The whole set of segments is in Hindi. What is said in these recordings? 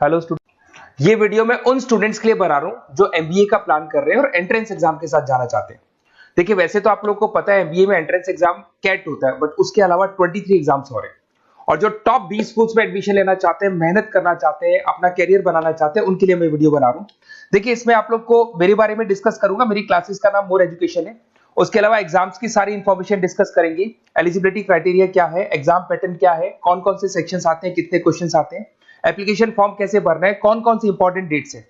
हेलो स्टूडेंट, ये वीडियो मैं उन स्टूडेंट्स के लिए बना रहा हूं जो एमबीए का प्लान कर रहे हैं और एंट्रेंस एग्जाम के साथ जाना चाहते हैं। देखिए, वैसे तो आप लोगों को पता है एमबीए में एंट्रेंस एग्जाम कैट होता है, बट उसके अलावा 23 एग्जाम्स और हैं। और जो टॉप 20 स्कूल्स में एडमिशन लेना चाहते हैं, मेहनत करना चाहते हैं, अपना कैरियर बनाना चाहते हैं, उनके लिए मैं वीडियो बना रहा हूं। देखिए, इसमें आप लोग को मेरे बारे में डिस्कस करूंगा। मेरी क्लासेस का नाम मोर एजुकेशन है। उसके अलावा एग्जाम्स की सारी इंफॉर्मेशन डिस्कस करेंगे। एलिजिबिलिटी क्राइटेरिया क्या है, एग्जाम पैटर्न क्या है, कौन कौन से सेक्शंस आते हैं, कितने क्वेश्चंस आते हैं, एप्लीकेशन फॉर्म कैसे भरना है, कौन कौन सी इंपॉर्टेंट डेट्स है,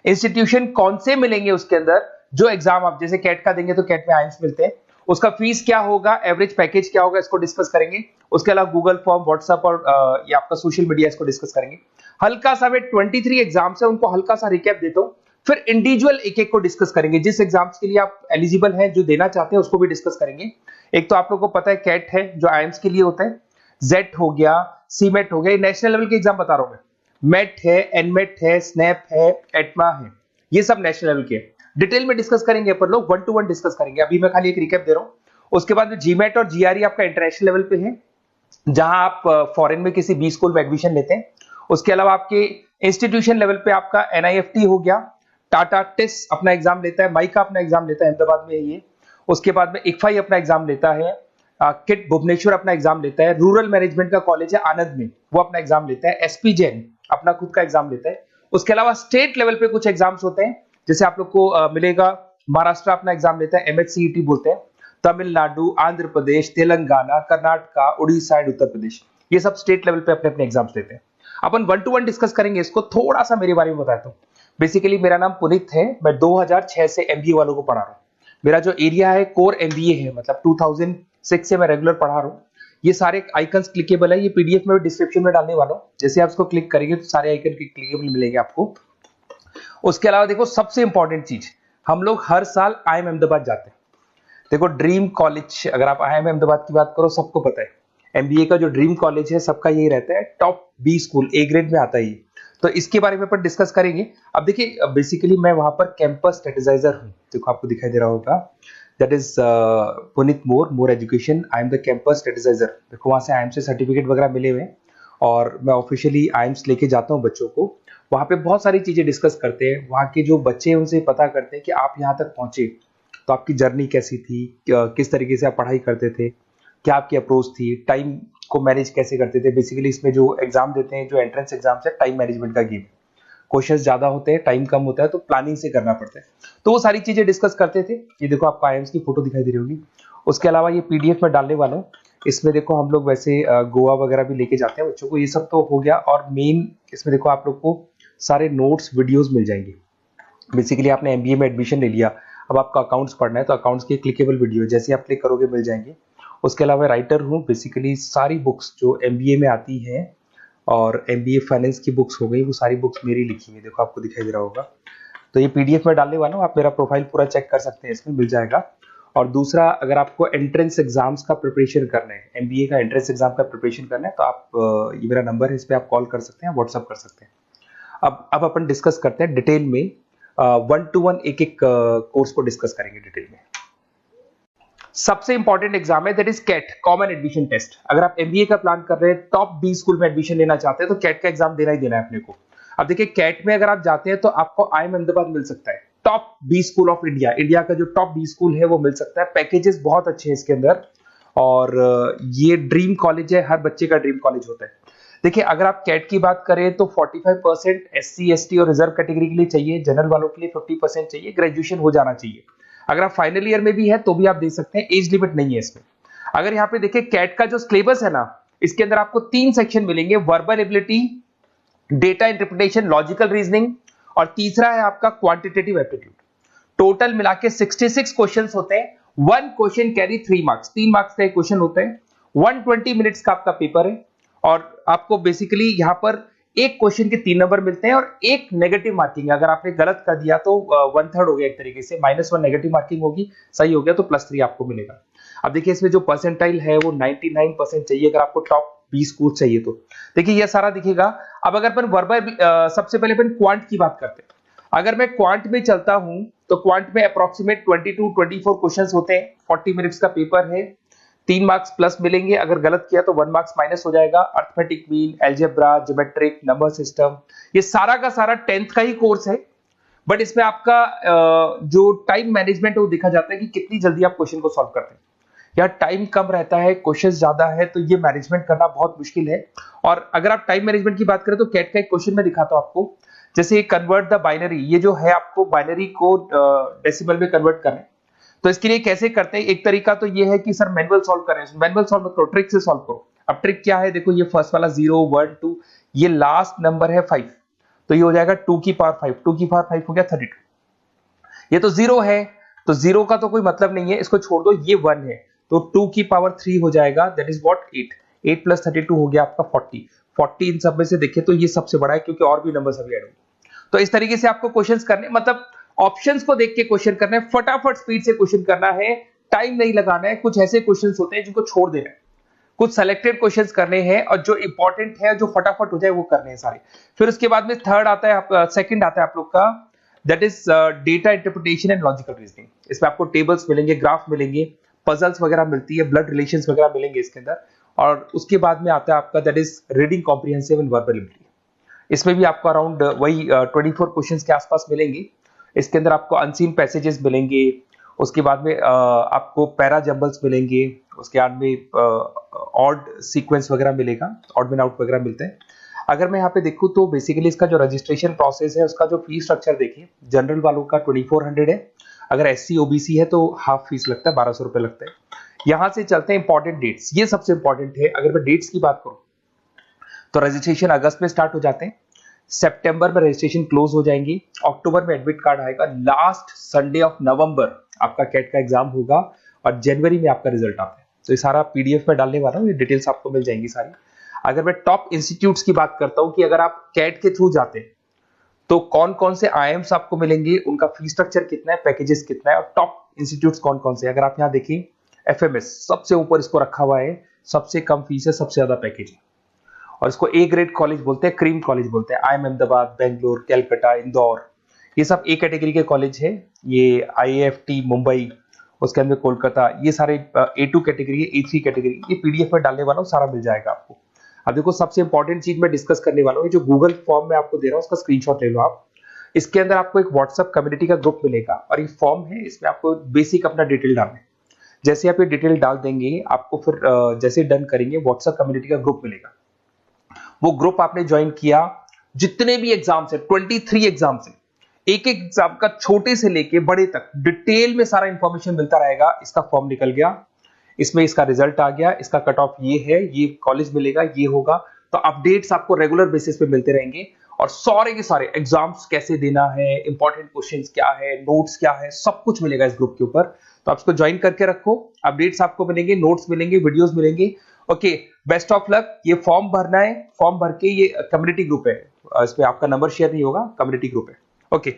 इंस्टीट्यूशन कौन से मिलेंगे उसके अंदर, जो एग्जाम आप जैसे कैट का देंगे तो कैट में आइम्स मिलते हैं, उसका फीस क्या होगा, एवरेज पैकेज क्या होगा, इसको डिस्कस करेंगे। उसके अलावा गूगल फॉर्म, व्हाट्सएप और ये आपका सोशल मीडिया, इसको डिस्कस करेंगे। हल्का सा मैं 23 एग्जाम्स है उनको हल्का सा रिकैप देता हूं, फिर इंडिविजुअल एक एक को डिस्कस करेंगे। जिस एग्जाम्स के लिए आप एलिजिबल हैं, जो देना चाहते हैं, उसको भी डिस्कस करेंगे। एक तो आप लोगों को पता है कैट है जो आइम्स के लिए होता है, जेट हो गया, सीमेट हो गया, नेशनल लेवल के एग्जाम बता रहा हूं मैं। मेट है, एनमेट है, स्नैप है, एटमा है, ये सब नेशनल लेवल के। डिटेल में डिस्कस करेंगे अपन लोग, 1 to 1 डिस्कस करेंगे। अभी मैं खाली एक रिकैप दे रहा हूं। उसके बाद में जीमेट और जीआरई आपका इंटरनेशनल लेवल पे है, जहां आप फॉरेन में किसी बी स्कूल में एडमिशन लेते हैं। उसके अलावा आपके इंस्टीट्यूशन लेवल पे आपका एनआईएफटी हो गया, टाटा टेस्ट अपना एग्जाम लेता है, माइका अपना एग्जाम लेता है अहमदाबाद में ये। उसके बाद में इक्फाई अपना एग्जाम लेता है, किट भुवनेश्वर अपना एग्जाम लेता है, रूरल मैनेजमेंट का कॉलेज है आनंद में, वो अपना एग्जाम लेता है, एसपी जैन अपना खुद का एग्जाम लेता है। उसके अलावा स्टेट लेवल पे कुछ एग्जाम्स होते हैं, जैसे आप लोग को मिलेगा महाराष्ट्र अपना एग्जाम लेता है, एमएचसीईटी बोलते हैं, तमिलनाडु, आंध्र प्रदेश, तेलंगाना, कर्नाटका, उड़ीसा एंड उत्तर प्रदेश, ये सब स्टेट लेवल पे अपने अपने एग्जाम्स लेते हैं। अपन 1 to 1 डिस्कस करेंगे। इसको थोड़ा सा मेरे बारे में बताता हूँ। बेसिकली मेरा नाम पुनीत है, मैं 2006 से एमबीए वालों को पढ़ा रहा हूँ। मेरा जो एरिया है कोर एमबीए है, मतलब 2006 से मैं रेगुलर पढ़ा रहा हूँ। ये सारे आइकन्स क्लिकेबल है, ये पीडीएफ में डिस्क्रिप्शन में डालने वाला हूँ। जैसे आप इसको क्लिक करेंगे तो सारे आइकन क्लिकेबल मिलेंगे आपको। उसके अलावा देखो, सबसे इंपॉर्टेंट चीज, हम लोग हर साल आईएम अहमदाबाद जाते हैं। देखो, ड्रीम कॉलेज, अगर आप आईएम अहमदाबाद की बात करो, सबको पता है एमबीए का जो ड्रीम कॉलेज है सबका यही रहता है, top B school, A grade में आता है ये। तो इसके बारे में अपन डिस्कस करेंगे। अब देखिए, बेसिकली मैं वहां पर कैंपस स्ट्रेटेजाइजर हूँ। देखो, आपको दिखाई दे रहा होगा, that is Puneet more education, I am the campus strategizer. देखो, वहां से आईएम से सर्टिफिकेट वगैरह मिले हुए हैं और मैं ऑफिशियली आईएम्स लेके जाता हूँ बच्चों को। वहां पे बहुत सारी चीजें डिस्कस करते हैं, वहां के जो बच्चे हैं उनसे पता करते हैं कि आप यहाँ तक पहुंचे तो आपकी जर्नी कैसी थी, किस तरीके से आप पढ़ाई करते थे, क्या आपकी अप्रोच थी, टाइम को मैनेज कैसे करते थे। बेसिकली इसमें जो एग्जाम देते हैं, जो एंट्रेंस एग्जाम है, टाइम मैनेजमेंट का गेम। क्वेश्चंस ज्यादा होते हैं, टाइम कम होता है, तो प्लानिंग से करना पड़ता है। तो वो सारी चीजें डिस्कस करते थे। ये देखो, आपको आईएम्स की फोटो दिखाई दे रही होगी। उसके अलावा ये पीडीएफ में डालने वाला हूँ। इसमें देखो, हम लोग वैसे गोवा वगैरह भी लेके जाते हैं बच्चों को। ये सब तो हो गया। और मेन इसमें देखो, आप लोग को सारे नोट्स, वीडियोस मिल जाएंगे। बेसिकली आपने एमबीए में एडमिशन ले लिया, अब आपका अकाउंट्स पढ़ना है, तो अकाउंट्स की क्लिकेबल वीडियो जैसे आप क्लिक करोगे मिल जाएंगे। उसके अलावा राइटर हूँ, बेसिकली सारी बुक्स जो एमबीए में आती हैं और एमबीए फाइनेंस की बुक्स हो गई, वो सारी बुक्स मेरी लिखी हुई, देखो आपको दिखाई दे रहा होगा। तो ये पीडीएफ में डालने वाला हूँ, आप मेरा प्रोफाइल पूरा चेक कर सकते हैं, इसमें मिल जाएगा। और दूसरा, अगर आपको एंट्रेंस एग्जाम्स का प्रिपरेशन करना है, एमबीए का एंट्रेंस एग्जाम का प्रिपरेशन करना है, तो आप ये मेरा नंबर है, इस पर आप कॉल कर सकते हैं, व्हाट्सअप कर सकते हैं। अब अपन डिस्कस करते हैं डिटेल में, 1 to 1 एक एक कोर्स को डिस्कस करेंगे डिटेल में। सबसे इंपॉर्टेंट एग्जाम है, that is CAT, common admission test. अगर आप एमबीए का प्लान कर रहे हैं, टॉप बी स्कूल में एडमिशन लेना चाहते हैं, तो कैट का एग्जाम देना ही देना है अपने को। अब देखिए, कैट में अगर आप जाते हैं तो आपको आईएम अहमदाबाद मिल सकता है, top B school of India, India का जो टॉप बी स्कूल है वो मिल सकता है। पैकेजेस बहुत अच्छे हैं इसके अंदर, और ये ड्रीम कॉलेज है, हर बच्चे का ड्रीम कॉलेज होता है। देखिए, अगर आप कैट की बात करें तो 45% एससी एसटी और रिजर्व कैटेगरी के लिए चाहिए, जनरल वालों के लिए 50% चाहिए, ग्रेजुएशन हो जाना चाहिए। अगर आप फाइनल ईयर में भी है तो भी आप दे सकते हैं, एज लिमिट नहीं है इसमें। अगर यहाँ पे देखिए, कैट का जो सिलेबस है ना, इसके अंदर आपको 3 सेक्शन मिलेंगे, verbal ability, data interpretation, logical reasoning, और तीसरा है आपका क्वांटिटेटिव एप्टीट्यूड। टोटल मिला के 66 क्वेश्चंस होते हैं। 1 क्वेश्चन कैरी 3 मार्क्स, 3 मार्क्स का एक क्वेश्चन होता है। 120 मिनट्स का आपका पेपर है, और आपको बेसिकली यहाँ पर एक क्वेश्चन के 3 नंबर मिलते हैं और एक नेगेटिव मार्किंग है। अगर आपने गलत कर दिया तो 1/3 हो गया, एक तरीके से -1 नेगेटिव मार्किंग होगी, सही हो गया तो +3 आपको मिलेगा। अब देखिए, इसमें जो परसेंटाइल है वो 99% चाहिए, अगर आपको टॉप 20 स्कोर चाहिए तो। देखिए, ये सारा दिखेगा। अब अगर अपन वर्बल, सबसे पहले अपन क्वांट की बात करते हैं। अगर मैं क्वांट में चलता हूं तो क्वांट में अप्रोक्सीमेट 22-24 क्वेश्चंस होते हैं, 40 मिनट्स का पेपर है। 3 मार्क्स प्लस मिलेंगे, अगर गलत किया तो 1 मार्क्स माइनस हो जाएगा। Arithmetic mean, algebra, geometric, number system, ये सारा का सारा 10th का ही कोर्स है, बट इसमें आपका जो टाइम मैनेजमेंट है वो देखा जाता है कि कितनी जल्दी आप क्वेश्चन को सॉल्व करते हैं। या टाइम कम रहता है, क्वेश्चन ज्यादा है, तो ये मैनेजमेंट करना बहुत मुश्किल है। और अगर आप टाइम मैनेजमेंट की बात करें तो कैट का एक क्वेश्चन मैं दिखाता हूं आपको, जैसे कन्वर्ट द बाइनरी, ये जो है आपको बाइनरी को डेसिमल में कन्वर्ट करना है। तो इसके लिए कैसे करते हैं, एक तरीका तो ये है कि सर मैनुअल सॉल्व करें, मैनुअल सॉल्व करो, ट्रिक से सॉल्व करो। अब ट्रिक क्या है, देखो ये फर्स्ट वाला 0 1 2, ये लास्ट नंबर है 5, तो ये हो जाएगा 2 की पावर 5, 2 की पावर 5 हो गया 32। ये तो 0 है, तो 0 का तो कोई मतलब नहीं है, इसको छोड़ दो, ये 1 है, तो 2 की पावर 3 हो जाएगा, दैट इज व्हाट 8, 8 प्लस 32 हो गया आपका 40। 40 इन सब में से देखें तो ये सबसे बड़ा है, क्योंकि और भी नंबर अभी ऐड होंगे। तो इस तरीके से आपको क्वेश्चंस करने, मतलब ऑप्शंस को देख के क्वेश्चन करना है, फटाफट स्पीड से क्वेश्चन करना है, टाइम नहीं लगाना है। कुछ ऐसे क्वेश्चंस होते हैं जिनको छोड़ देना है, कुछ सेलेक्टेड क्वेश्चंस करने हैं, और जो इंपॉर्टेंट है, जो फटाफट हो जाए वो करने हैं सारे। फिर उसके बाद में थर्ड आता है, सेकंड आता है आप लोग का, that is data interpretation and logical reasoning. इसमें आपको टेबल्स मिलेंगे, ग्राफ मिलेंगे, पजल्स वगैरह मिलती है, ब्लड रिलेशंस वगैरह मिलेंगे इसके अंदर। और उसके बाद में आता है आपका that is reading comprehensive and verbal ability. इसमें भी आपको अराउंड वही 24 क्वेश्चंस के आसपास मिलेंगे। इसके अंदर आपको अनसीन पैसेजेस मिलेंगे, उसके बाद में आपको पैरा जंबल्स मिलेंगे, उसके बाद में ऑड सीक्वेंस वगैरह मिलेगा, ऑड मैन आउट वगैरह मिलते हैं। अगर मैं यहाँ पे देखूँ तो बेसिकली इसका जो रजिस्ट्रेशन प्रोसेस है, उसका जो फीस स्ट्रक्चर देखिए, जनरल वालों का 2400 है, अगर SC OBC है तो हाफ फीस लगता है, 1200 रुपए लगता है। यहां से चलते हैं इंपॉर्टेंट डेट्स, ये सबसे इंपॉर्टेंट है। अगर मैं डेट्स की बात करूं तो रजिस्ट्रेशन अगस्त में स्टार्ट हो जाते हैं, सितंबर में रजिस्ट्रेशन क्लोज हो जाएंगी, अक्टूबर में एडमिट कार्ड आएगा, लास्ट संडे ऑफ नवंबर आपका कैट का एग्जाम होगा, और जनवरी में आपका रिजल्ट आता है। तो ये सारा PDF में डालने वाला हूँ, ये डिटेल्स आपको मिल जाएंगी सारी। अगर मैं टॉप इंस्टीट्यूट्स की बात करता हूं कि अगर आप कैट के थ्रू जाते हैं तो कौन कौन से IIMs आपको मिलेंगे, उनका फीस स्ट्रक्चर कितना है, पैकेजेस कितना है, और टॉप इंस्टीट्यूट्स कौन कौन से। अगर आप यहाँ देखिए FMS सबसे ऊपर इसको रखा हुआ है, सबसे कम फीस है, सबसे ज्यादा पैकेज है, और इसको A ग्रेड कॉलेज बोलते हैं, क्रीम कॉलेज बोलते हैं। IIM अहमदाबाद, बेंगलोर, कैलकाटा, इंदौर, ये सब A कैटेगरी के कॉलेज है। ये IIFT मुंबई, उसके अंदर कोलकाता, ये सारे A2 कैटेगरी है, A3 कैटेगरी। ये PDF में डालने वाला हूँ, सारा मिल जाएगा आपको। अब देखो सबसे इंपॉर्टेंट चीज मैं डिस्कस करने वाला हूँ, जो गूगल फॉर्म में आपको दे रहा हूँ उसका स्क्रीनशॉट ले लो आप। इसके अंदर आपको एक व्हाट्सएप कम्युनिटी का ग्रुप मिलेगा, और ये फॉर्म है, इसमें आपको बेसिक अपना डिटेल डालना है। जैसे आप ये डिटेल डाल देंगे, आपको फिर जैसे डन करेंगे, व्हाट्सएप कम्युनिटी का ग्रुप मिलेगा। वो ग्रुप आपने ज्वाइन किया, जितने भी एग्जाम्स है, 23 एग्जाम्स है, एक एक एग्जाम का छोटे से लेके बड़े तक डिटेल में सारा इंफॉर्मेशन मिलता रहेगा। इसका फॉर्म निकल गया, इसमें इसका रिजल्ट आ गया, इसका कट ऑफ ये है, ये कॉलेज मिलेगा, ये होगा। तो अपडेट्स आपको रेगुलर बेसिस पे मिलते रहेंगे, और सारे के सारे एग्जाम्स कैसे देना है, इंपॉर्टेंट क्वेश्चंस क्या है, नोट्स क्या है, सब कुछ मिलेगा इस ग्रुप के ऊपर। तो आप इसको ज्वाइन करके रखो, अपडेट्स आपको मिलेंगे, नोट्स मिलेंगे, वीडियोस मिलेंगे। Okay, best of luck. ये फॉर्म भरना है, फॉर्म भर के, ये कम्युनिटी ग्रुप है, इस पे आपका नंबर शेयर नहीं होगा, कम्युनिटी ग्रुप है। ओके।